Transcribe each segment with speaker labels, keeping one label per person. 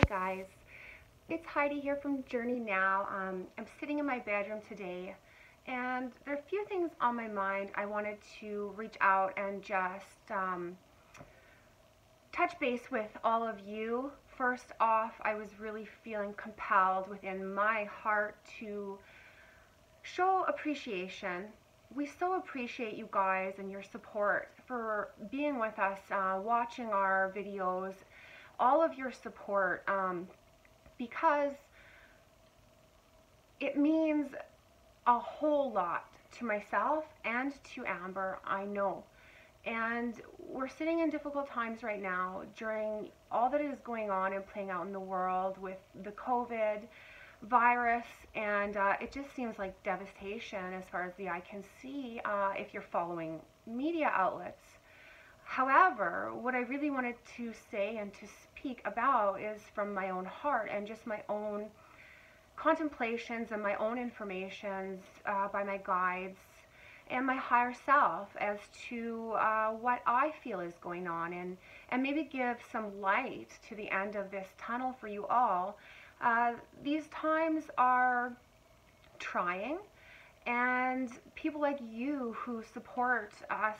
Speaker 1: guys, it's Heidi here from Journey Now. I'm sitting in my bedroom today and there are a few things on my mind. I wanted to reach out and just touch base with all of you. First off, I was really feeling compelled within my heart to show appreciation. We so appreciate you guys and your support for being with us, watching our videos, all of your support, because it means a whole lot to myself and to Amber, I know. And we're sitting in difficult times right now during all that is going on and playing out in the world with the COVID virus, and it just seems like devastation as far as the eye can see if you're following media outlets. However, what I really wanted to say and to speak about is from my own heart and just my own contemplations and my own informations by my guides and my higher self as to what I feel is going on, and maybe give some light to the end of this tunnel for you all. These times are trying, and people like you who support us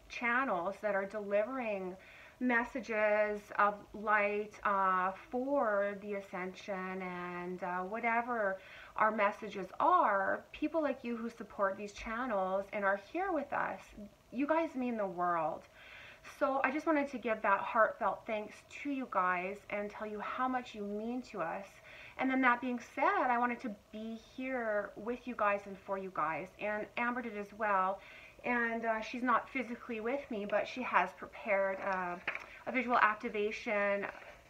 Speaker 1: channels that are delivering messages of light for the ascension and whatever our messages are, people like you who support these channels and are here with us, you guys mean the world. So I just wanted to give that heartfelt thanks to you guys and tell you how much you mean to us. And then that being said, I wanted to be here with you guys and for you guys, and Amber did as well. And she's not physically with me, but she has prepared a visual activation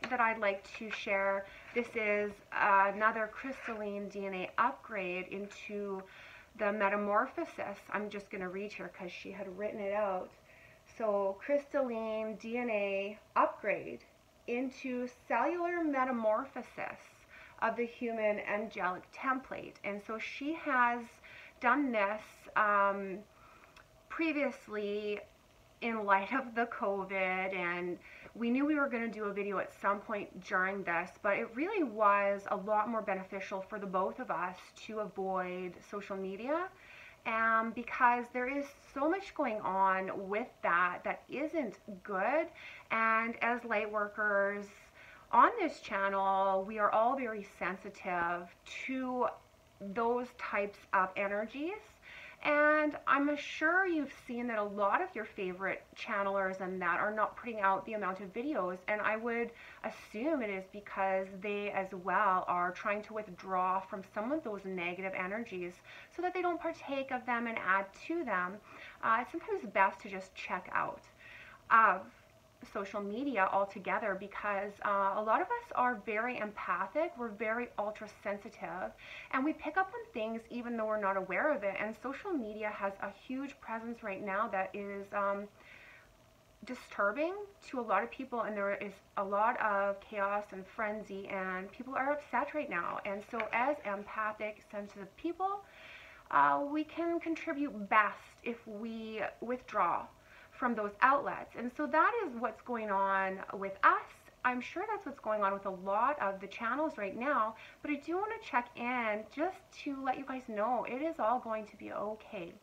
Speaker 1: that I'd like to share. This is another crystalline DNA upgrade into the metamorphosis. I'm just going to read here because she had written it out. So, crystalline DNA upgrade into cellular metamorphosis of the human angelic template. And so she has done this previously in light of the COVID, and we knew we were going to do a video at some point during this, but it really was a lot more beneficial for the both of us to avoid social media, because there is so much going on with that isn't good. And as light workers on this channel, we are all very sensitive to those types of energies. And I'm sure you've seen that a lot of your favorite channelers and that are not putting out the amount of videos, and I would assume it is because they as well are trying to withdraw from some of those negative energies so that they don't partake of them and add to them. It's sometimes best to just check out of social media altogether, because a lot of us are very empathic, we're very ultra sensitive, and we pick up on things even though we're not aware of it. And social media has a huge presence right now that is disturbing to a lot of people, and there is a lot of chaos and frenzy, and people are upset right now. And so as empathic, sensitive people, we can contribute best if we withdraw from those outlets. And so that is what's going on with us. I'm sure that's what's going on with a lot of the channels right now, but I do want to check in just to let you guys know it is all going to be okay.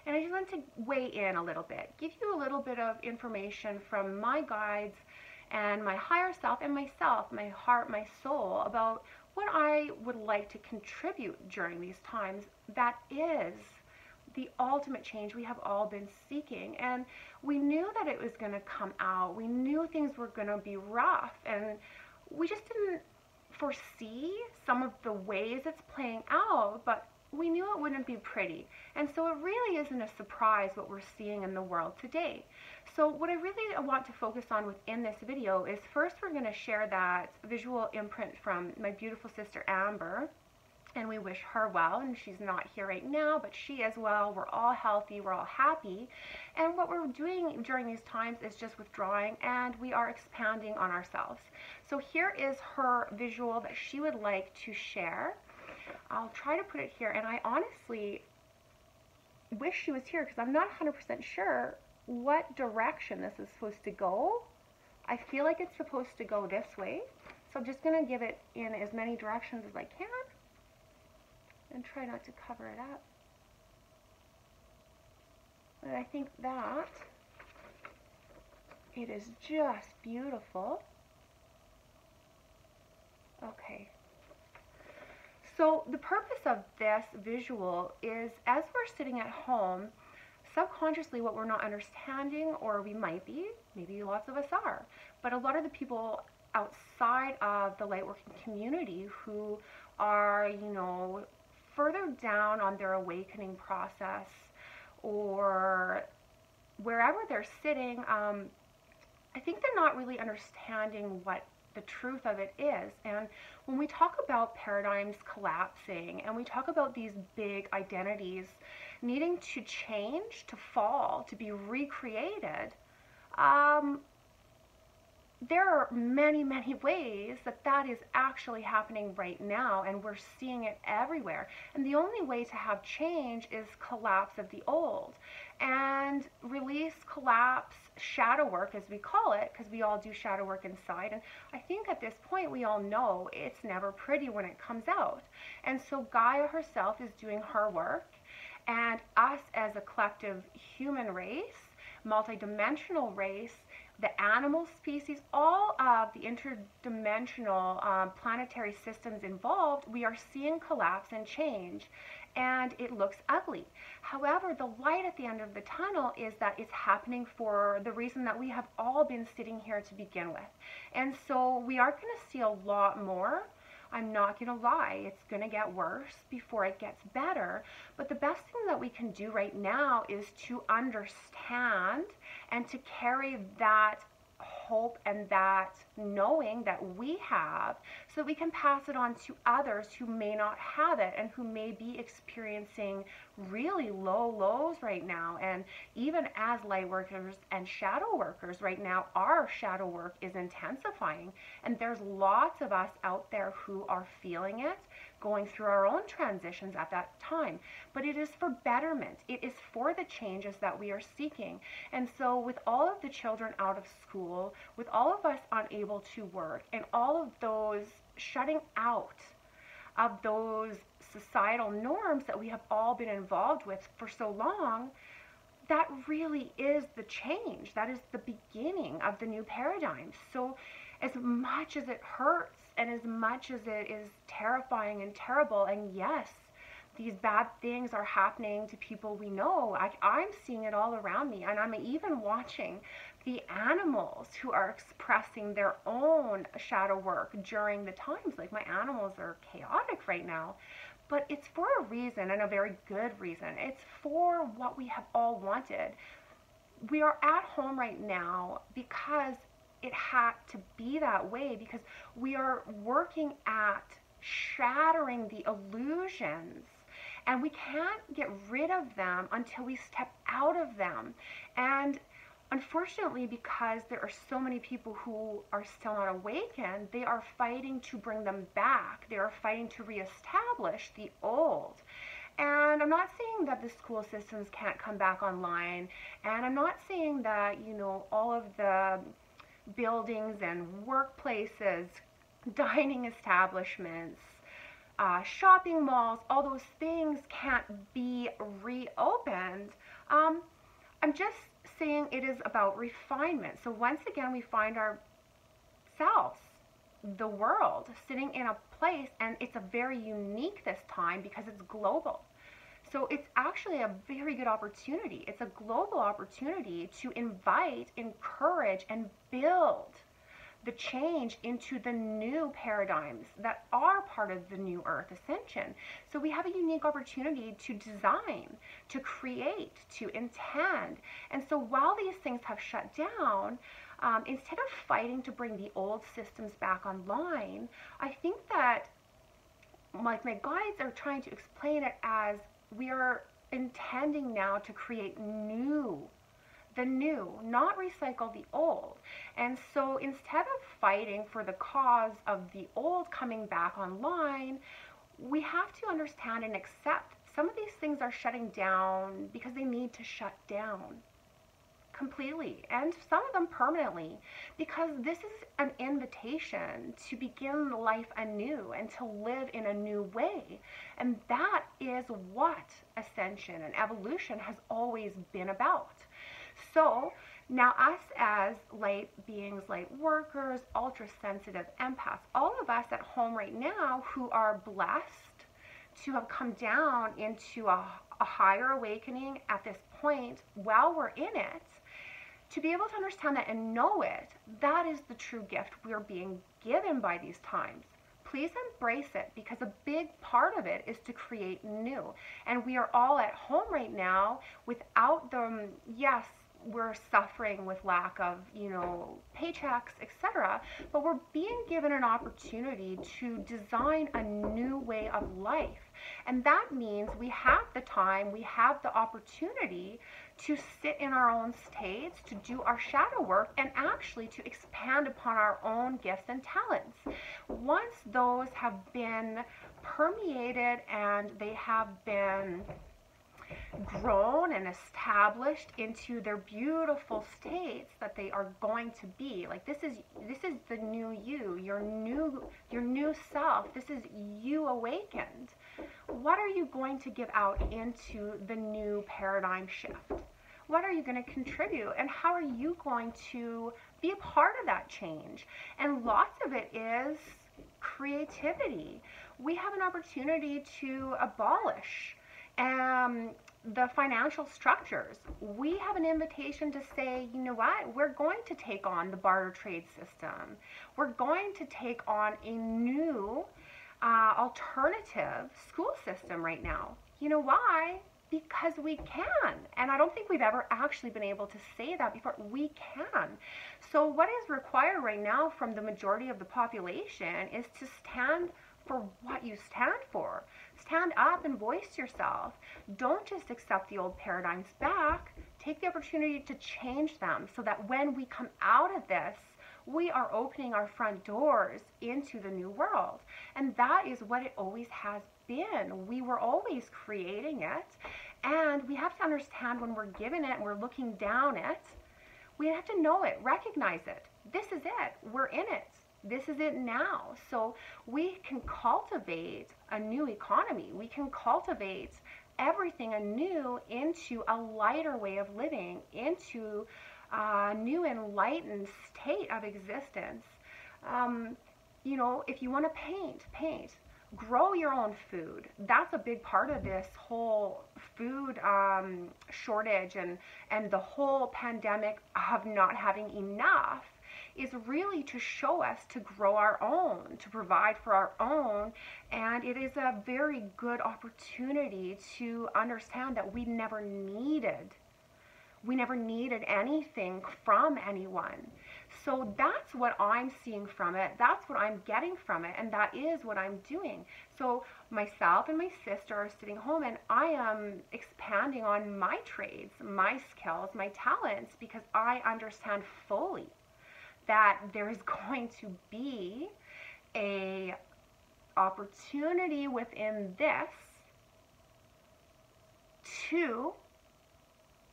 Speaker 1: And I just want to weigh in a little bit, give you a little bit of information from my guides and my higher self and myself, my heart, my soul, about what I would like to contribute during these times. That is the ultimate change we have all been seeking. And we knew that it was going to come out. We knew things were going to be rough, and we just didn't foresee some of the ways it's playing out, but we knew it wouldn't be pretty. And so it really isn't a surprise what we're seeing in the world today. So what I really want to focus on within this video is, first we're going to share that visual imprint from my beautiful sister Amber, and we wish her well, and she's not here right now, but she as well. We're all healthy, we're all happy, and what we're doing during these times is just withdrawing, and we are expanding on ourselves. So here is her visual that she would like to share. I'll try to put it here, and I honestly wish she was here because I'm not 100% sure what direction this is supposed to go. I feel like it's supposed to go this way, So I'm just going to give it in as many directions as I can and try not to cover it up. And I think that it is just beautiful. Okay. So the purpose of this visual is, as we're sitting at home, subconsciously what we're not understanding, or we might be, maybe lots of us are, but a lot of the people outside of the lightworking community who are, further down on their awakening process, or wherever they're sitting, I think they're not really understanding what the truth of it is. And when we talk about paradigms collapsing and we talk about these big identities needing to change, to fall, to be recreated, there are many, many ways that that is actually happening right now, and we're seeing it everywhere. And the only way to have change is collapse of the old. And release, collapse, shadow work, as we call it, because we all do shadow work inside. And I think at this point we all know it's never pretty when it comes out. And so Gaia herself is doing her work, and us as a collective human race, multidimensional race, the animal species, all of the interdimensional planetary systems involved, we are seeing collapse and change, and it looks ugly. However, the light at the end of the tunnel is that it's happening for the reason that we have all been sitting here to begin with. And so we are going to see a lot more. I'm not going to lie, it's going to get worse before it gets better. But the best thing that we can do right now is to understand and to carry that hope and that knowing that we have, so we can pass it on to others who may not have it and who may be experiencing really low lows right now. And even as light workers and shadow workers right now, our shadow work is intensifying, and there's lots of us out there who are feeling it, going through our own transitions at that time. But it is for betterment. It is for the changes that we are seeking. And so with all of the children out of school, with all of us unable to work, and all of those shutting out of those societal norms that we have all been involved with for so long, that really is the change. That is the beginning of the new paradigm. So as much as it hurts and as much as it is terrifying and terrible, and yes, these bad things are happening to people we know. I'm seeing it all around me, and I'm even watching the animals who are expressing their own shadow work during the times. Like, my animals are chaotic right now, but it's for a reason, and a very good reason. It's for what we have all wanted. We are at home right now because it had to be that way, because we are working at shattering the illusions, and we can't get rid of them until we step out of them. And unfortunately, because there are so many people who are still not awakened, they are fighting to bring them back. They are fighting to reestablish the old. And I'm not saying that the school systems can't come back online, and I'm not saying that, all of the buildings and workplaces, dining establishments, shopping malls, all those things can't be reopened. I'm just saying it is about refinement. So once again, we find ourselves, the world, sitting in a place, and it's a very unique this time because it's global. So it's actually a very good opportunity. It's a global opportunity to invite, encourage, and build the change into the new paradigms that are part of the new earth ascension. So we have a unique opportunity to design, to create, to intend. And so while these things have shut down, instead of fighting to bring the old systems back online, I think that my guides are trying to explain it as we are intending now to create the new, not recycle the old. And so instead of fighting for the cause of the old coming back online, we have to understand and accept some of these things are shutting down because they need to shut down completely, and some of them permanently, because this is an invitation to begin life anew and to live in a new way. And that is what ascension and evolution has always been about. So now, us as light beings, light workers, ultra sensitive empaths, all of us at home right now who are blessed to have come down into a higher awakening at this point while we're in it, to be able to understand that and know it, that is the true gift we're being given by these times. Please embrace it, because a big part of it is to create new. And we are all at home right now without them. Yes, we're suffering with lack of, paychecks, etc. But we're being given an opportunity to design a new way of life. And that means we have the time, we have the opportunity to sit in our own states, to do our shadow work, and actually to expand upon our own gifts and talents. Once those have been permeated and they have been grown and established into their beautiful states that they are going to be, like this is the new you, your new self. This is you awakened. What are you going to give out into the new paradigm shift? What are you going to contribute, and how are you going to be a part of that change? And lots of it is creativity. We have an opportunity to abolish the financial structures. We have an invitation to say, you know what, we're going to take on the barter trade system. We're going to take on a new alternative school system right now. You know why? Because we can. And I don't think we've ever actually been able to say that before. We can. So what is required right now from the majority of the population is to stand for what you stand for. Stand up and voice yourself. Don't just accept the old paradigms back. Take the opportunity to change them so that when we come out of this, we are opening our front doors into the new world. And that is what it always has been. We were always creating it. And we have to understand when we're given it and we're looking down it, we have to know it, recognize it. This is it. We're in it. This is it now. So we can cultivate a new economy. We can cultivate everything anew into a lighter way of living, into a new enlightened state of existence. If you want to paint. Grow your own food. That's a big part of this whole food shortage and the whole pandemic of not having enough, is really to show us to grow our own, to provide for our own. And it is a very good opportunity to understand that we never needed anything from anyone. So that's what I'm seeing from it. That's what I'm getting from it. And that is what I'm doing. So myself and my sister are sitting home, and I am expanding on my trades, my skills, my talents, because I understand fully that there is going to be a opportunity within this to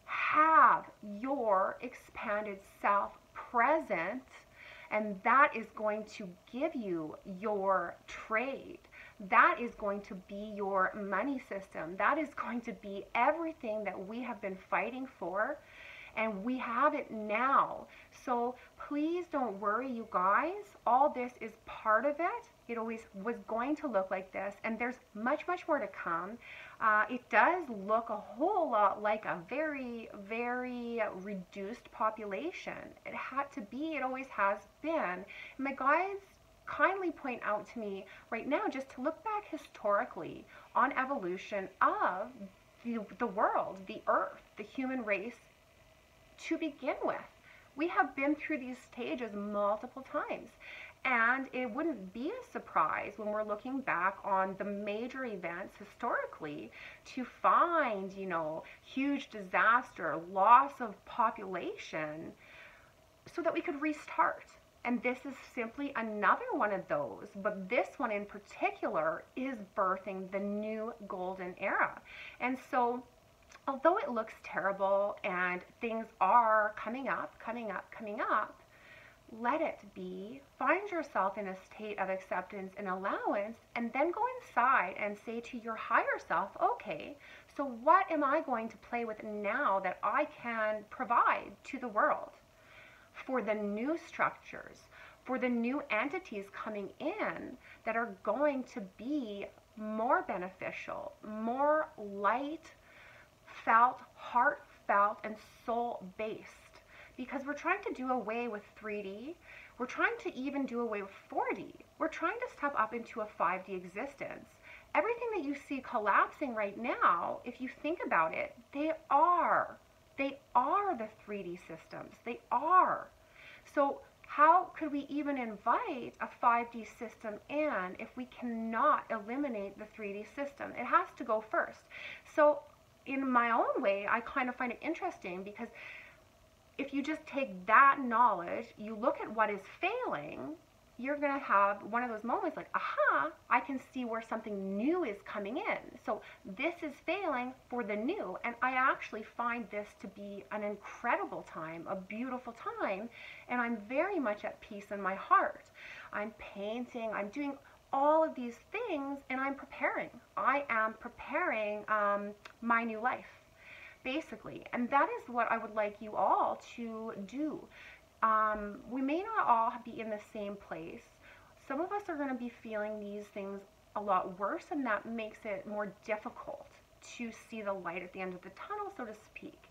Speaker 1: have your expanded self present, and that is going to give you your trade. That is going to be your money system. That is going to be everything that we have been fighting for, and we have it now. So please don't worry, you guys. All this is part of it. It always was going to look like this, and there's much, much more to come. It does look a whole lot like a very, very reduced population. It had to be. It always has been. My guides kindly point out to me right now just to look back historically on evolution of the world, the earth, the human race to begin with. We have been through these stages multiple times. And it wouldn't be a surprise when we're looking back on the major events historically to find, huge disaster, loss of population, so that we could restart. And this is simply another one of those. But this one in particular is birthing the new golden era. And so although it looks terrible and things are coming up, coming up, coming up, let it be. Find yourself in a state of acceptance and allowance, and then go inside and say to your higher self, okay, so what am I going to play with now that I can provide to the world for the new structures, for the new entities coming in that are going to be more beneficial, more light felt, heartfelt, and soul based? Because we're trying to do away with 3D. We're trying to even do away with 4D. We're trying to step up into a 5D existence. Everything that you see collapsing right now, if you think about it, they are. They are the 3D systems. They are. So how could we even invite a 5D system in if we cannot eliminate the 3D system? It has to go first. So in my own way, I kind of find it interesting, because if you just take that knowledge, you look at what is failing, you're going to have one of those moments like, aha, I can see where something new is coming in. So this is failing for the new. And I actually find this to be an incredible time, a beautiful time. And I'm very much at peace in my heart. I'm painting, I'm doing all of these things, and I'm preparing. I am preparing my new life, basically. And that is what I would like you all to do. We may not all be in the same place. Some of us are going to be feeling these things a lot worse, and that makes it more difficult to see the light at the end of the tunnel, so to speak.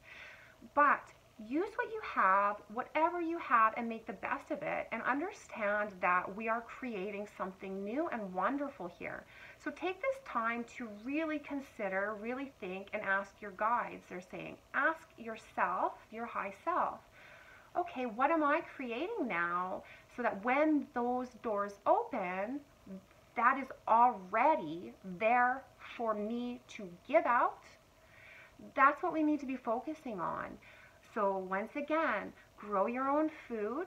Speaker 1: But use what you have, whatever you have, and make the best of it, and understand that we are creating something new and wonderful here. So take this time to really consider, really think, and ask your guides. They're saying, ask yourself, your high self, okay, what am I creating now so that when those doors open, that is already there for me to give out? That's what we need to be focusing on. So once again, grow your own food,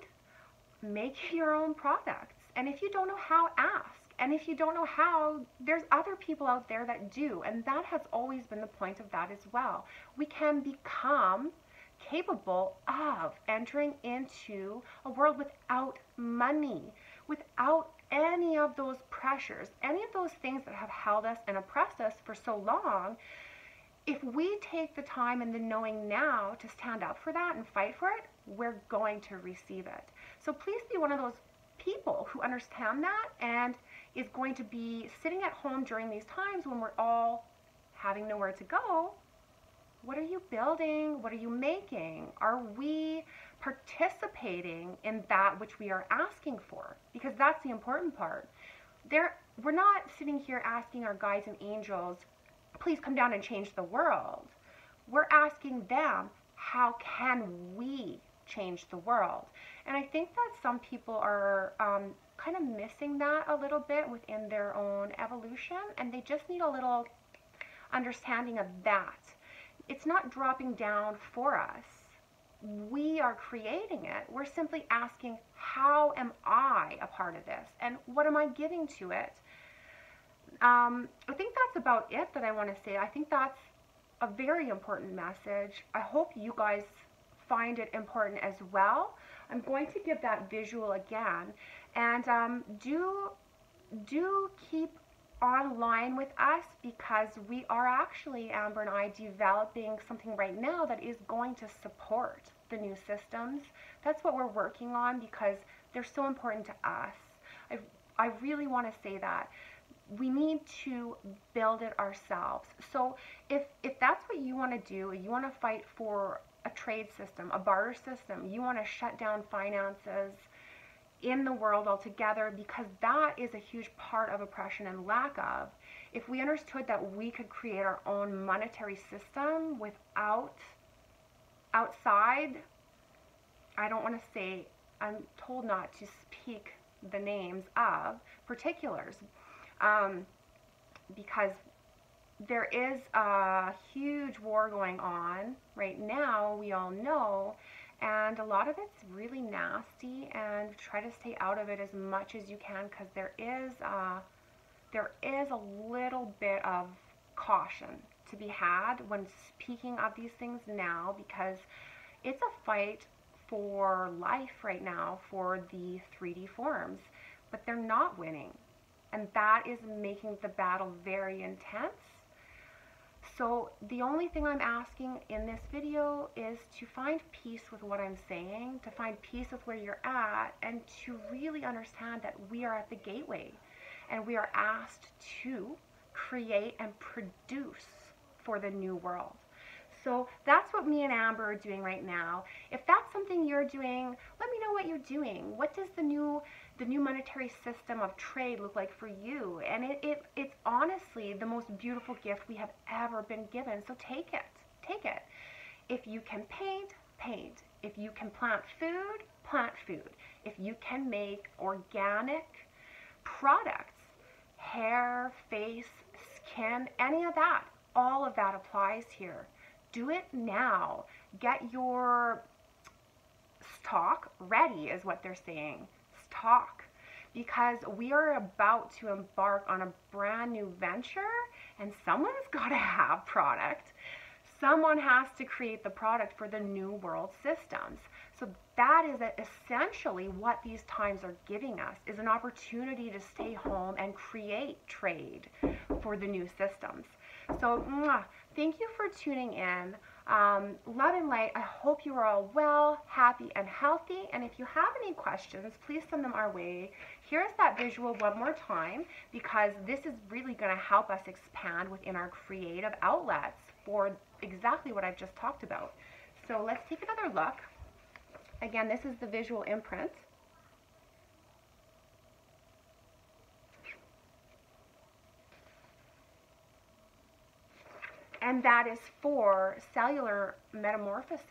Speaker 1: make your own products. And if you don't know how, ask. And if you don't know how, there's other people out there that do. And that has always been the point of that as well. We can become capable of entering into a world without money, without any of those pressures, any of those things that have held us and oppressed us for so long. If we take the time and the knowing now to stand up for that and fight for it, we're going to receive it. So please be one of those people who understand that and is going to be sitting at home during these times when we're all having nowhere to go. What are you building? What are you making? Are we participating in that which we are asking for? Because that's the important part. We're not sitting here asking our guides and angels, please come down and change the world. We're asking them, how can we change the world? And I think that some people are kind of missing that a little bit within their own evolution, and they just need a little understanding of that. It's not dropping down for us. We are creating it. We're simply asking, how am I a part of this? And what am I giving to it? I think that's about it that I want to say. I think that's a very important message. I hope you guys find it important as well. I'm going to give that visual again. And do keep online with us, because we are actually, Amber and I, developing something right now that is going to support the new systems. That's what we're working on, because they're so important to us. I really want to say that. We need to build it ourselves. So if that's what you want to do, you want to fight for a trade system, a barter system, you want to shut down finances in the world altogether, because that is a huge part of oppression and lack of. If we understood that we could create our own monetary system without outside, I don't want to say, I'm told not to speak the names of particulars, because there is a huge war going on right now, we all know, and a lot of it's really nasty, and try to stay out of it as much as you can, because there is a little bit of caution to be had when speaking of these things now, because it's a fight for life right now for the 3D forms, but they're not winning. And that is making the battle very intense. So the only thing I'm asking in this video is to find peace with what I'm saying, to find peace with where you're at, and to really understand that we are at the gateway and we are asked to create and produce for the new world. So that's what me and Amber are doing right now. If that's something you're doing, let me know what you're doing. What does the new monetary system of trade look like for you? And it's honestly the most beautiful gift we have ever been given. So take it. Take it. If you can paint, paint. If you can plant food, plant food. If you can make organic products, hair, face, skin, any of that, all of that applies here. Do it now. Get your stock ready is what they're saying. Stock. Because we are about to embark on a brand new venture, and someone's got to have product. Someone has to create the product for the new world systems. So that is essentially what these times are giving us, is an opportunity to stay home and create trade for the new systems. So thank you for tuning in. Love and light. I hope you are all well, happy, and healthy. And if you have any questions, please send them our way. Here's that visual one more time, because this is really going to help us expand within our creative outlets for exactly what I've just talked about. So let's take another look. Again, this is the visual imprint. And that is for cellular metamorphosis.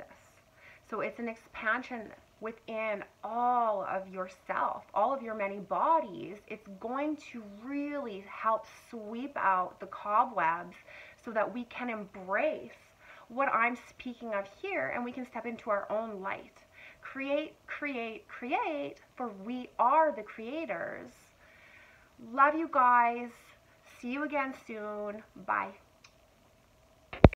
Speaker 1: So it's an expansion within all of yourself, all of your many bodies. It's going to really help sweep out the cobwebs so that we can embrace what I'm speaking of here, and we can step into our own light. Create, create, create, for we are the creators. Love you guys. See you again soon. Bye.